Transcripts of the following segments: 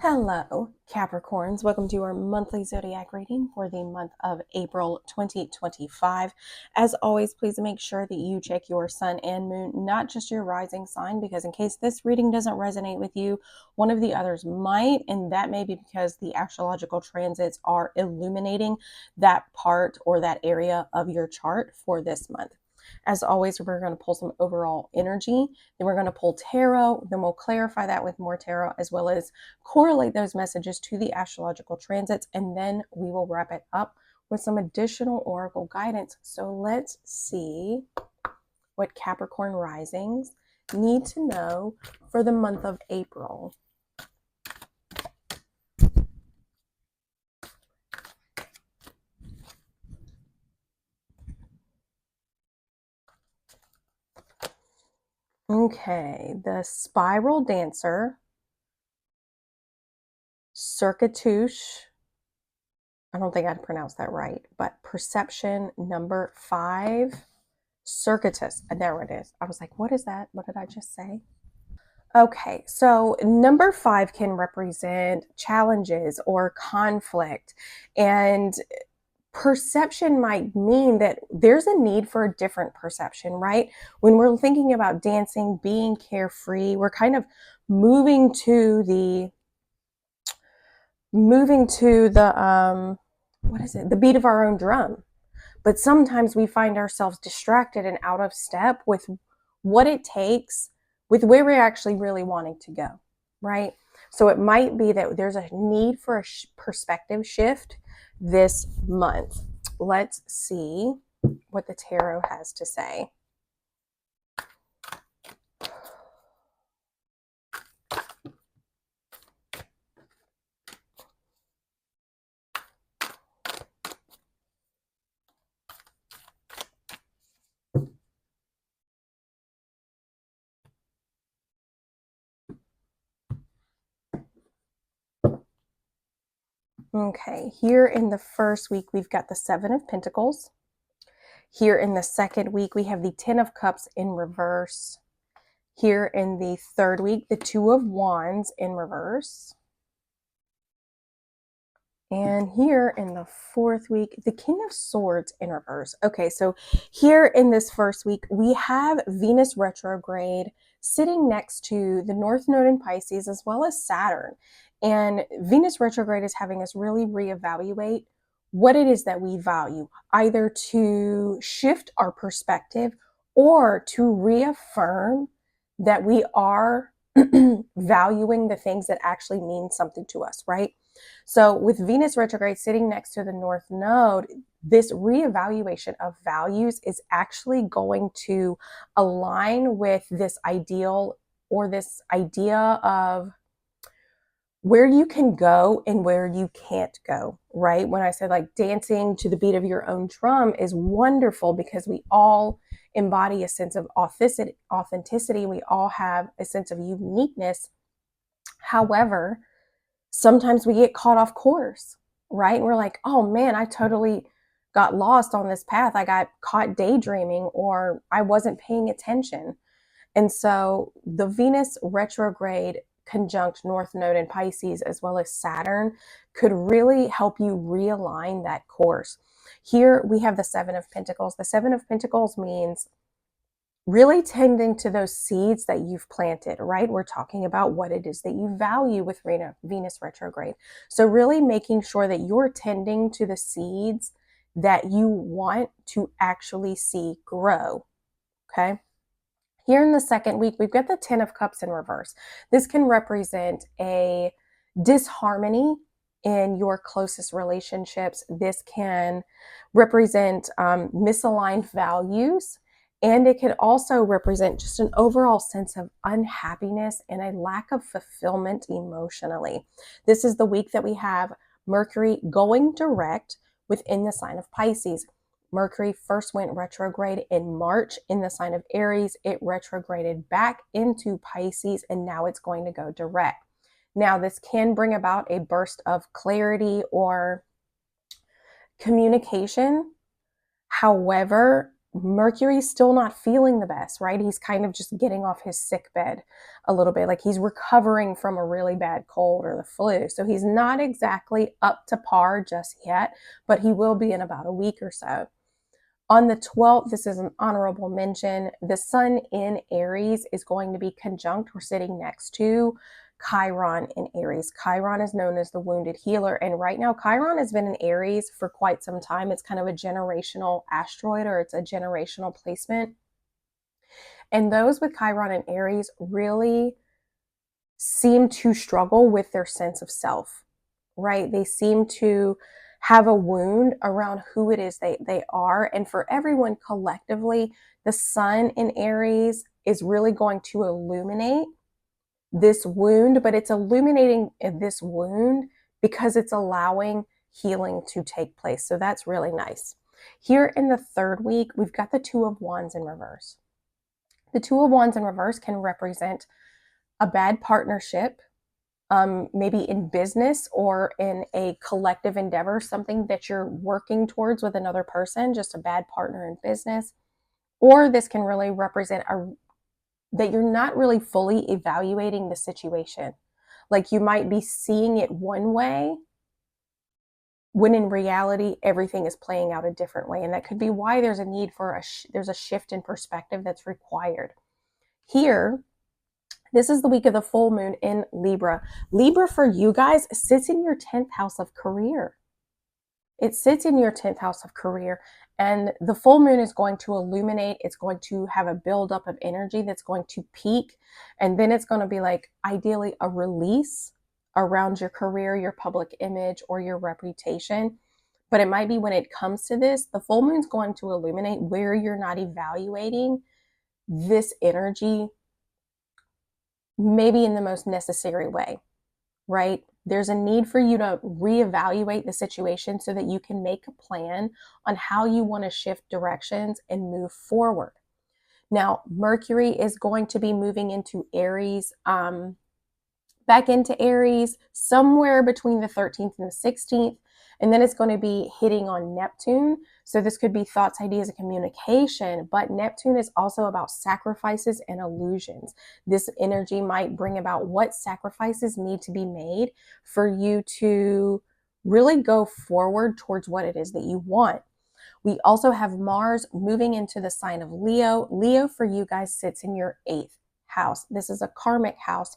Hello, Capricorns. Welcome to our monthly zodiac reading for the month of April 2025. As always, please make sure that you check your sun and moon, not just your rising sign, because in case this reading doesn't resonate with you, one of the others might, and that may be because the astrological transits are illuminating that part or that area of your chart for this month. As always, we're going to pull some overall energy, then we're going to pull tarot, then we'll clarify that with more tarot, as well as correlate those messages to the astrological transits, and then we will wrap it up with some additional oracle guidance. So let's see what Capricorn Risings need to know for the month of April. Okay, the Spiral Dancer, Circuitouche, I don't think I'd pronounce that right, but Perception number 5, Circuitous, there it is. I was like, what is that? What did I just say? Okay, so number 5 can represent challenges or conflict, and perception might mean that there's a need for a different perception, right? When we're thinking about dancing, being carefree, we're kind of moving to the the beat of our own drum. But sometimes we find ourselves distracted and out of step with what it takes, with where we're actually really wanting to go, right? So it might be that there's a need for a perspective shift this month. Let's see what the tarot has to say. Okay, here in the first week, we've got the 7 of Pentacles. Here in the second week, we have the 10 of Cups in reverse. Here in the third week, the 2 of Wands in reverse. And here in the fourth week, the King of Swords in reverse. Okay, so here in this first week, we have Venus retrograde sitting next to the North Node in Pisces, as well as Saturn. And Venus retrograde is having us really reevaluate what it is that we value, either to shift our perspective or to reaffirm that we are valuing the things that actually mean something to us, right? So with Venus retrograde sitting next to the North Node, this reevaluation of values is actually going to align with this ideal or this idea of where you can go and where you can't go, right? When I said like dancing to the beat of your own drum is wonderful because we all embody a sense of authenticity. We all have a sense of uniqueness. However, sometimes we get caught off course, right? And we're like, oh man, I totally got lost on this path. I got caught daydreaming or I wasn't paying attention. And so the Venus retrograde conjunct North Node in Pisces, as well as Saturn, could really help you realign that course. Here we have the 7 of Pentacles. The 7 of Pentacles means really tending to those seeds that you've planted, right? We're talking about what it is that you value with Venus retrograde. So really making sure that you're tending to the seeds that you want to actually see grow, okay? Here in the second week, we've got the 10 of Cups in reverse. This can represent a disharmony in your closest relationships. This can represent misaligned values, and it could also represent just an overall sense of unhappiness and a lack of fulfillment emotionally. This is the week that we have Mercury going direct within the sign of Pisces. Mercury first went retrograde in March in the sign of Aries. It retrograded back into Pisces, and now it's going to go direct. Now, this can bring about a burst of clarity or communication. However, Mercury's still not feeling the best, right? He's kind of just getting off his sick bed a little bit, like he's recovering from a really bad cold or the flu. So he's not exactly up to par just yet, but he will be in about a week or so. On the 12th, this is an honorable mention. The sun in Aries is going to be conjunct. We're sitting next to Chiron in Aries. Chiron is known as the wounded healer. And right now, Chiron has been in Aries for quite some time. It's kind of a generational asteroid, or it's a generational placement. And those with Chiron in Aries really seem to struggle with their sense of self, right? They seem to have a wound around who it is they are. And for everyone collectively, the sun in Aries is really going to illuminate this wound, but it's illuminating this wound because it's allowing healing to take place. So that's really nice. Here in the third week, we've got the Two of Wands in reverse. The Two of Wands in reverse can represent a bad partnership, maybe in business or in a collective endeavor, something that you're working towards with another person, just a bad partner in business. Or this can really represent that you're not really fully evaluating the situation. Like you might be seeing it one way when in reality, everything is playing out a different way. And that could be why there's a need for there's a shift in perspective that's required. Here, this is the week of the full moon in Libra. Libra for you guys sits in your 10th house of career. It sits in your 10th house of career. And the full moon is going to illuminate. It's going to have a buildup of energy that's going to peak. And then it's going to be like ideally a release around your career, your public image, or your reputation. But it might be when it comes to this, the full moon's going to illuminate where you're not evaluating this energy maybe in the most necessary way, right? There's a need for you to reevaluate the situation so that you can make a plan on how you want to shift directions and move forward. Now, Mercury is going to be moving into Aries, back into Aries somewhere between the 13th and the 16th. And then it's going to be hitting on Neptune. So this could be thoughts, ideas, and communication. But Neptune is also about sacrifices and illusions. This energy might bring about what sacrifices need to be made for you to really go forward towards what it is that you want. We also have Mars moving into the sign of Leo. Leo for you guys sits in your 8th house. This is a karmic house.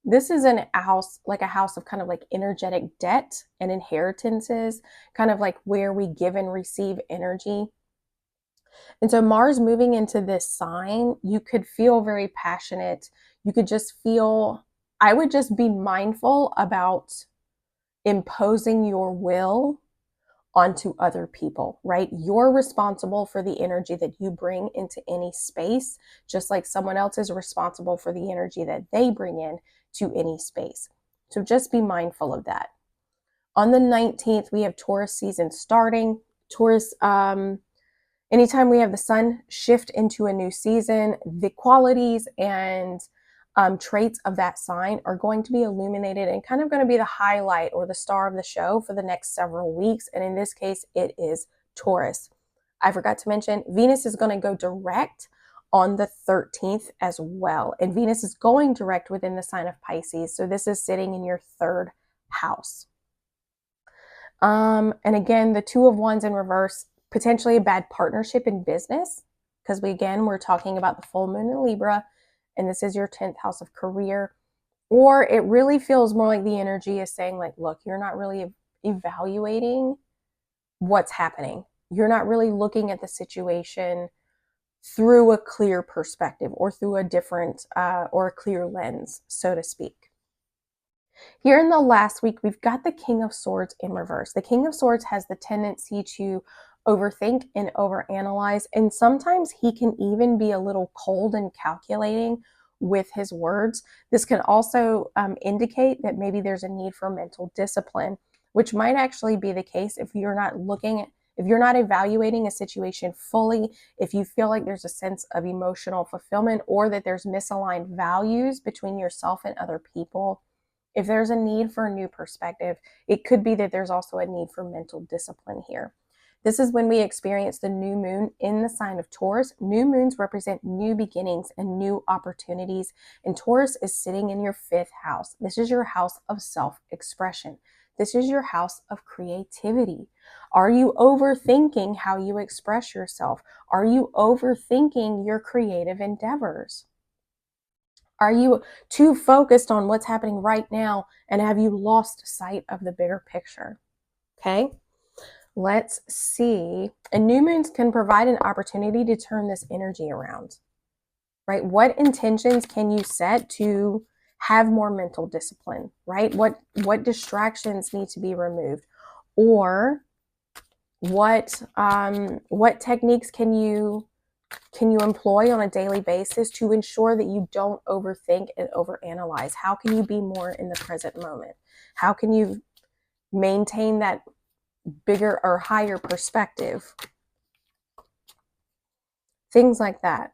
This is a house, like a house of kind of like energetic debt and inheritances, kind of like where we give and receive energy. And so Mars moving into this sign, you could feel very passionate. You could just feel, I would just be mindful about imposing your will onto other people, right? You're responsible for the energy that you bring into any space, just like someone else is responsible for the energy that they bring in to any space. So just be mindful of that. On the 19th, we have Taurus season starting. Taurus, anytime we have the sun shift into a new season, the qualities and traits of that sign are going to be illuminated and kind of going to be the highlight or the star of the show for the next several weeks. And in this case, it is Taurus. I forgot to mention, Venus is going to go direct on the 13th as well. And Venus is going direct within the sign of Pisces. So this is sitting in your 3rd house. And again, the Two of Wands in reverse, potentially a bad partnership in business, because we're talking about the full moon in Libra, and this is your 10th house of career. Or it really feels more like the energy is saying like, look, you're not really evaluating what's happening. You're not really looking at the situation through a clear perspective or through a different or a clear lens, so to speak. Here in the last week, we've got the King of Swords in reverse. The King of Swords has the tendency to overthink and overanalyze, and sometimes he can even be a little cold and calculating with his words. This can also indicate that maybe there's a need for mental discipline, which might actually be the case if you're not evaluating a situation fully, if you feel like there's a sense of emotional fulfillment or that there's misaligned values between yourself and other people. If there's a need for a new perspective, it could be that there's also a need for mental discipline here. This is when we experience the new moon in the sign of Taurus. New moons represent new beginnings and new opportunities, and Taurus is sitting in your 5th house. This is your house of self-expression. This is your house of creativity. Are you overthinking how you express yourself? Are you overthinking your creative endeavors? Are you too focused on what's happening right now, and have you lost sight of the bigger picture? Okay, let's see. And new moons can provide an opportunity to turn this energy around, right? What intentions can you set to have more mental discipline, right? What distractions need to be removed? Or what techniques can you employ on a daily basis to ensure that you don't overthink and overanalyze? How can you be more in the present moment? How can you maintain that bigger or higher perspective? Things like that.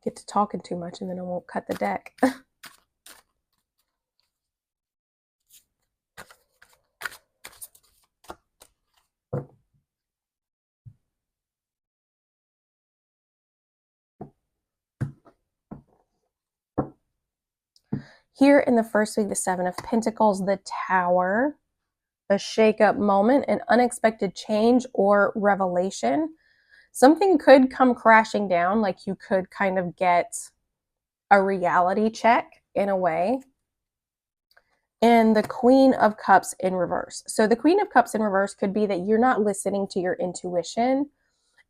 Get to talking too much and then I won't cut the deck. Here in the first week, the 7 of Pentacles, the Tower, a shake-up moment, an unexpected change or revelation. Something could come crashing down, like you could kind of get a reality check in a way. And the Queen of Cups in reverse. So the Queen of Cups in reverse could be that you're not listening to your intuition.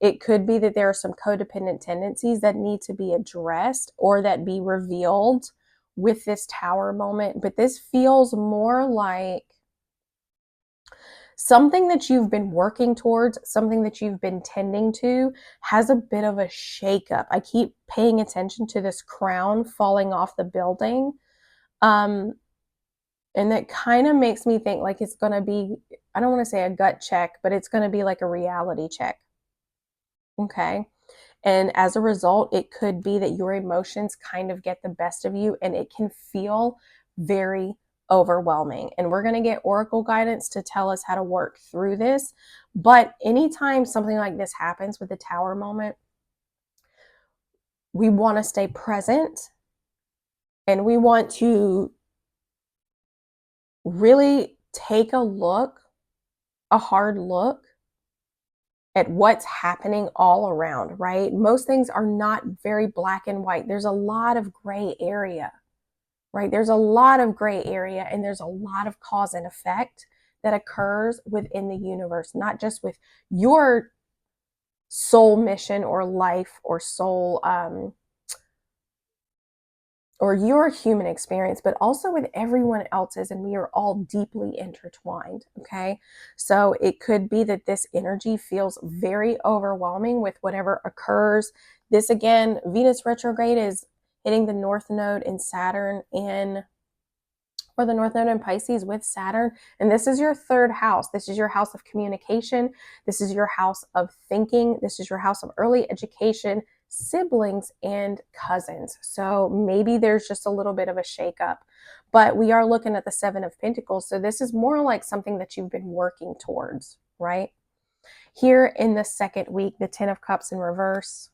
It could be that there are some codependent tendencies that need to be addressed or that be revealed with this Tower moment. But this feels more like something that you've been working towards, something that you've been tending to, has a bit of a shakeup. I keep paying attention to this crown falling off the building. And that kind of makes me think like it's going to be, I don't want to say a gut check, but it's going to be like a reality check. Okay. And as a result, it could be that your emotions kind of get the best of you and it can feel very overwhelming. And we're going to get oracle guidance to tell us how to work through this. But anytime something like this happens with the Tower moment, we want to stay present and we want to really take a hard look at what's happening all around, right? Most things are not very black and white. There's a lot of gray area, right? There's a lot of gray area and there's a lot of cause and effect that occurs within the universe, not just with your soul mission or life or soul or your human experience, but also with everyone else's, and we are all deeply intertwined, okay? So it could be that this energy feels very overwhelming with whatever occurs. This, again, Venus retrograde is hitting the North Node in Saturn or the North Node in Pisces with Saturn. And this is your 3rd house. This is your house of communication. This is your house of thinking. This is your house of early education, siblings, and cousins. So maybe there's just a little bit of a shakeup. But we are looking at the 7 of Pentacles. So this is more like something that you've been working towards, right? Here in the 2nd week, the 10 of Cups in reverse,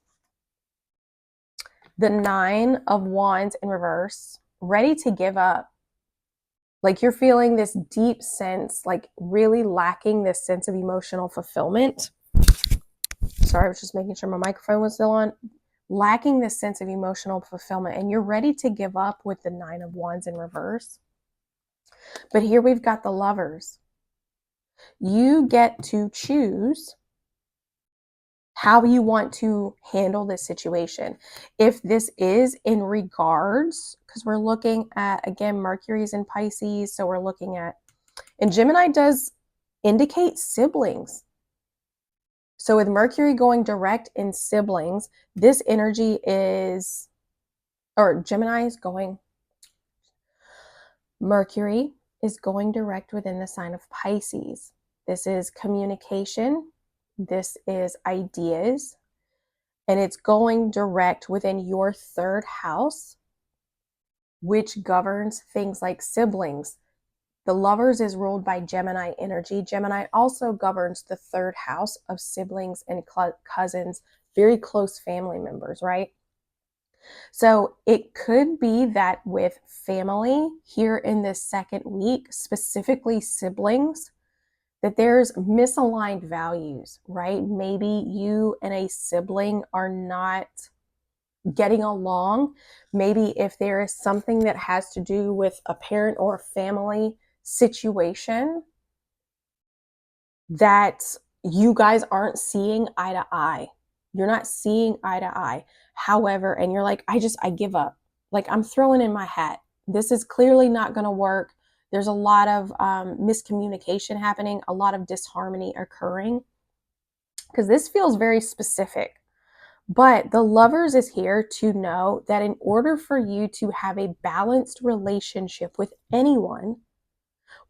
the 9 of Wands in reverse, ready to give up. Like you're feeling this deep sense, like really lacking this sense of emotional fulfillment. Sorry, I was just making sure my microphone was still on. Lacking this sense of emotional fulfillment, and you're ready to give up with the 9 of Wands in reverse. But here we've got the Lovers. You get to choose how you want to handle this situation. If this is in regards, because we're looking at, again, Mercury's in Pisces, so we're looking at, and Gemini does indicate siblings. So with Mercury going direct in siblings, this energy is, or Gemini is going, Mercury is going direct within the sign of Pisces. This is communication. This is ideas. And it's going direct within your 3rd house, which governs things like siblings. The Lovers is ruled by Gemini energy. Gemini also governs the third house of siblings and cousins, very close family members, right? So it could be that with family here in this second week, specifically siblings, that there's misaligned values, right? Maybe you and a sibling are not getting along. Maybe if there is something that has to do with a parent or a family situation that you guys aren't seeing eye to eye. You're not seeing eye to eye. However, and you're like, I give up. Like, I'm throwing in my hat. This is clearly not going to work. There's a lot of miscommunication happening, a lot of disharmony occurring, because this feels very specific. But the Lovers is here to know that in order for you to have a balanced relationship with anyone,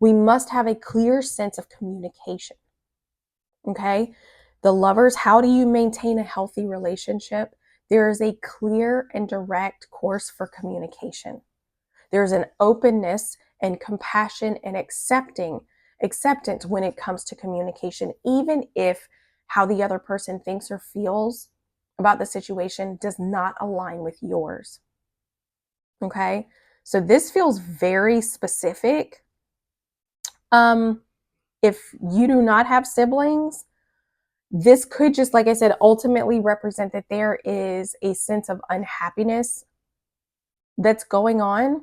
we must have a clear sense of communication. Okay? The Lovers, how do you maintain a healthy relationship? There is a clear and direct course for communication. There's an openness and compassion and acceptance when it comes to communication, even if how the other person thinks or feels about the situation does not align with yours. Okay? So this feels very specific. If you do not have siblings, this could just, like I said, ultimately represent that there is a sense of unhappiness that's going on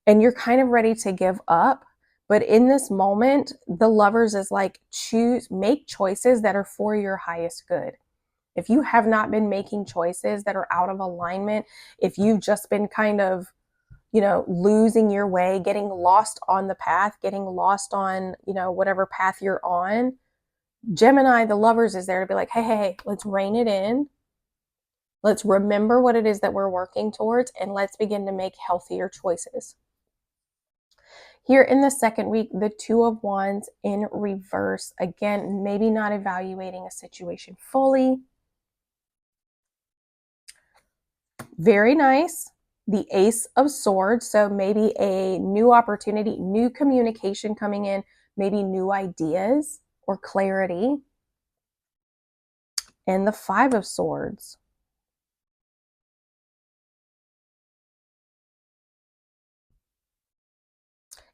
and you're kind of ready to give up. But in this moment, the Lovers is like, make choices that are for your highest good. If you have not been making choices that are out of alignment, if you've just been kind of, losing your way, getting lost on the path, getting lost on, whatever path you're on, Gemini, the Lovers, is there to be like, hey, let's rein it in. Let's remember what it is that we're working towards, and let's begin to make healthier choices. Here in the second week, the Two of Wands in reverse. Again, maybe not evaluating a situation fully. Very nice. The Ace of Swords. So maybe a new opportunity, new communication coming in, maybe new ideas or clarity. And the Five of Swords.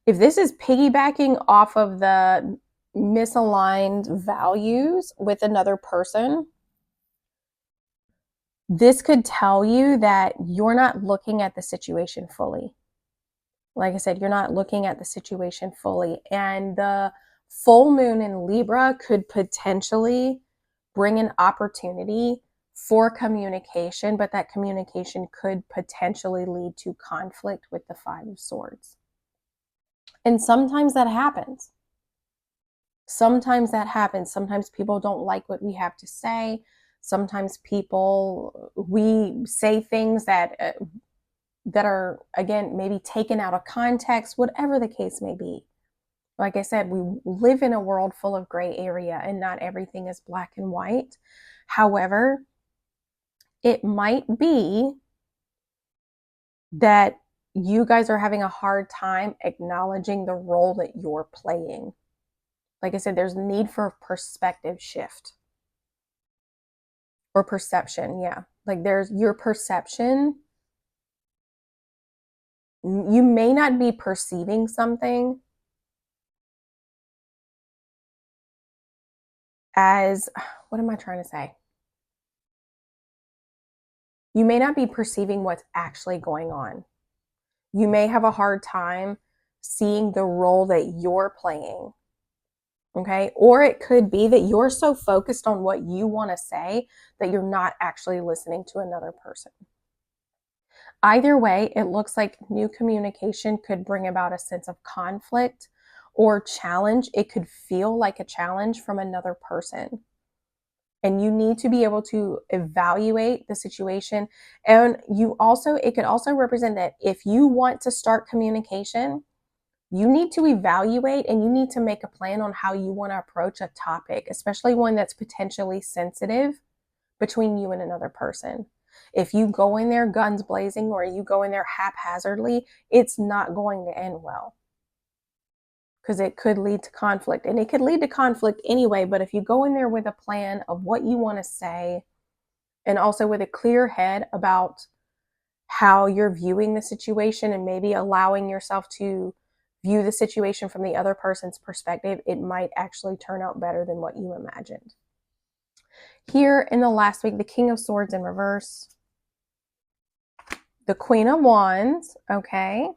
If this is piggybacking off of the misaligned values with another person, this could tell you that you're not looking at the situation fully. Like I said, you're not looking at the situation fully. And the full moon in Libra could potentially bring an opportunity for communication, but that communication could potentially lead to conflict with the Five of Swords. And sometimes that happens. Sometimes people don't like what we have to say. Sometimes we say things that are, again, maybe taken out of context, whatever the case may be. Like I said, we live in a world full of gray area and not everything is black and white. However, it might be that you guys are having a hard time acknowledging the role that you're playing. Like I said, there's a need for a perspective shift or perception. Yeah. Like there's your perception. You may not be perceiving something as, what am I trying to say? You may not be perceiving what's actually going on. You may have a hard time seeing the role that you're playing. Okay. Or it could be that you're so focused on what you want to say that you're not actually listening to another person. Either way, it looks like new communication could bring about a sense of conflict or challenge. It could feel like a challenge from another person. And you need to be able to evaluate the situation. And it could also represent that if you want to start communication, you need to evaluate and you need to make a plan on how you want to approach a topic, especially one that's potentially sensitive between you and another person. If you go in there guns blazing or you go in there haphazardly, it's not going to end well, because it could lead to conflict, and it could lead to conflict anyway. But if you go in there with a plan of what you want to say, and also with a clear head about how you're viewing the situation, and maybe allowing yourself to view the situation from the other person's perspective, it might actually turn out better than what you imagined. Here in the last week, the King of Swords in reverse, the Queen of Wands, okay,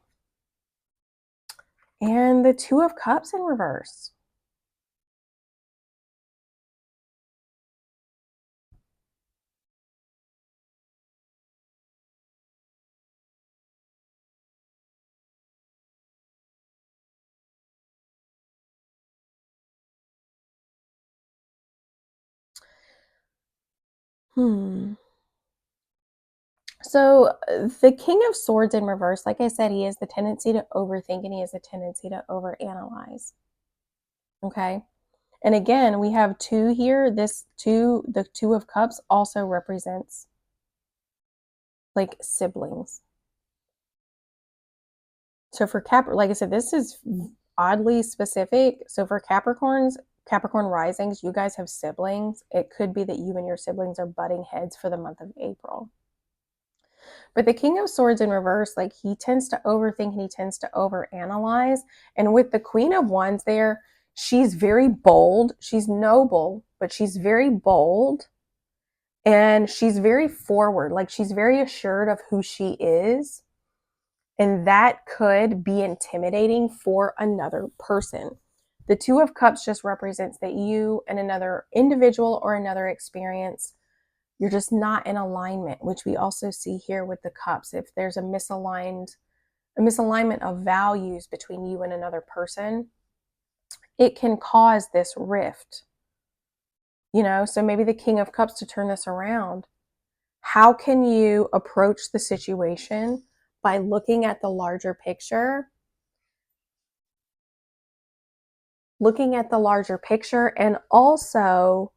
and the Two of Cups in reverse. So the King of Swords in reverse, like I said, he has the tendency to overthink, and he has the tendency to overanalyze. Okay. And again, we have two here. The Two of Cups also represents like siblings. So for like I said, this is oddly specific. So for Capricorn Risings, you guys have siblings. It could be that you and your siblings are butting heads for the month of April. But the King of Swords in reverse, like, he tends to overthink and he tends to overanalyze. And with the Queen of Wands there, she's very bold. She's noble, but she's very bold. And she's very forward. Like, she's very assured of who she is. And that could be intimidating for another person. The Two of Cups just represents that you and another individual or another experience, you're just not in alignment, which we also see here with the cups. If there's a misalignment of values between you and another person, it can cause this rift. So maybe the King of Cups, to turn this around, how can you approach the situation by looking at the larger picture? And also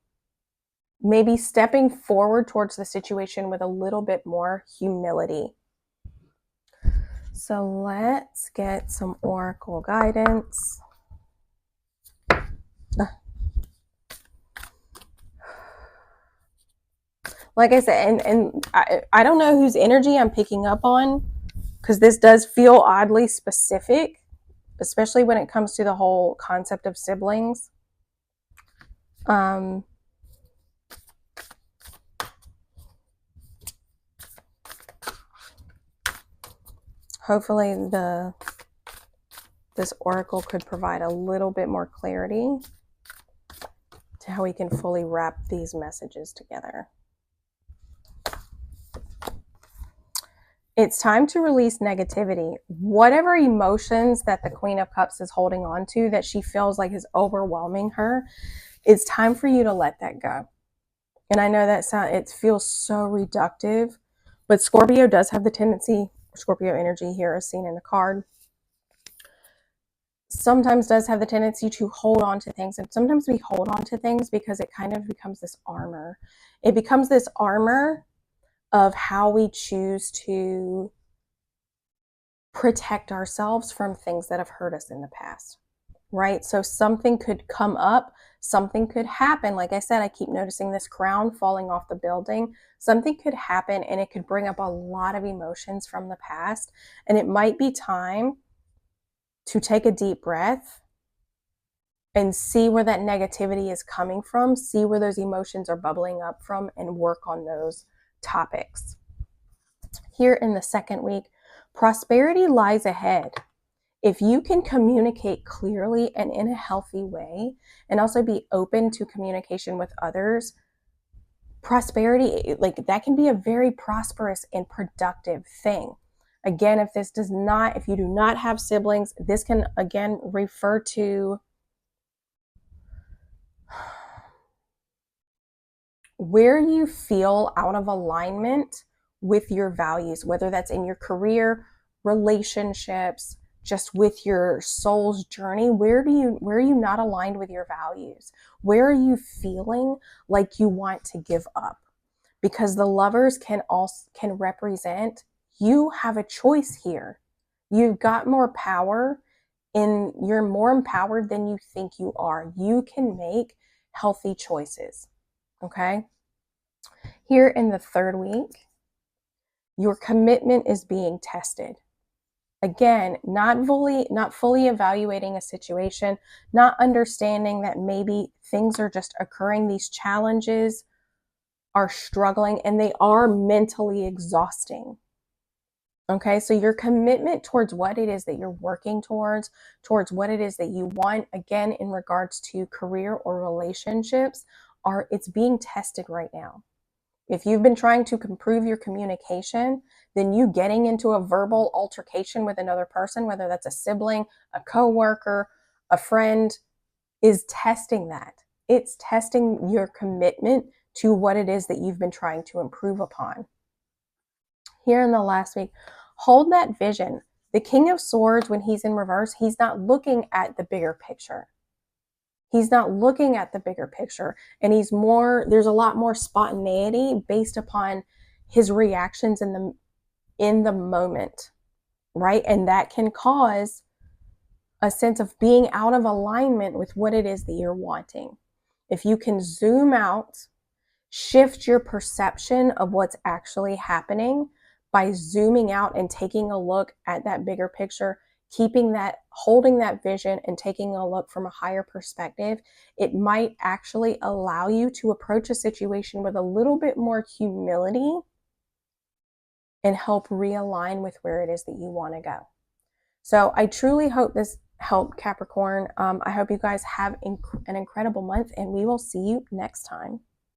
maybe stepping forward towards the situation with a little bit more humility. So let's get some oracle guidance. Like I said, and I don't know whose energy I'm picking up on, because this does feel oddly specific, especially when it comes to the whole concept of siblings. Hopefully this oracle could provide a little bit more clarity to how we can fully wrap these messages together. It's time to release negativity. Whatever emotions that the Queen of Cups is holding on to, that she feels like is overwhelming her, it's time for you to let that go. And I know it feels so reductive, but Scorpio does have the tendency, Scorpio energy here is seen in the card, sometimes does have the tendency to hold on to things. And sometimes we hold on to things because it kind of becomes this armor. It becomes this armor of how we choose to protect ourselves from things that have hurt us in the past, right? So something could come up, something could happen. Like I said, I keep noticing this crown falling off the building. Something could happen and it could bring up a lot of emotions from the past. And it might be time to take a deep breath and see where that negativity is coming from, see where those emotions are bubbling up from, and work on those topics. Here in the second week, prosperity lies ahead. If you can communicate clearly and in a healthy way, and also be open to communication with others, prosperity, like, that can be a very prosperous and productive thing. Again, if you do not have siblings, this can again refer to where you feel out of alignment with your values, whether that's in your career, relationships, just with your soul's journey. Where are you not aligned with your values? Where are you feeling like you want to give up? because the Lovers can represent, you have a choice here. You've got more power, and you're more empowered than you think you are. You can make healthy choices. Okay? Here in the third week, your commitment is being tested. Again, not fully evaluating a situation, not understanding that maybe things are just occurring. These challenges are struggling and they are mentally exhausting. Okay, so your commitment towards what it is that you're working towards what it is that you want, again, in regards to career or relationships, it's being tested right now. If you've been trying to improve your communication, then you getting into a verbal altercation with another person, whether that's a sibling, a coworker, a friend, is testing that. It's testing your commitment to what it is that you've been trying to improve upon. Here in the last week, hold that vision. The King of Swords, when he's in reverse, he's not looking at the bigger picture. He's not looking at the bigger picture, and there's a lot more spontaneity based upon his reactions in the moment, right? And that can cause a sense of being out of alignment with what it is that you're wanting. If you can zoom out, shift your perception of what's actually happening by zooming out and taking a look at that bigger picture, holding that vision and taking a look from a higher perspective, it might actually allow you to approach a situation with a little bit more humility and help realign with where it is that you want to go. So I truly hope this helped, Capricorn. I hope you guys have an incredible month, and we will see you next time.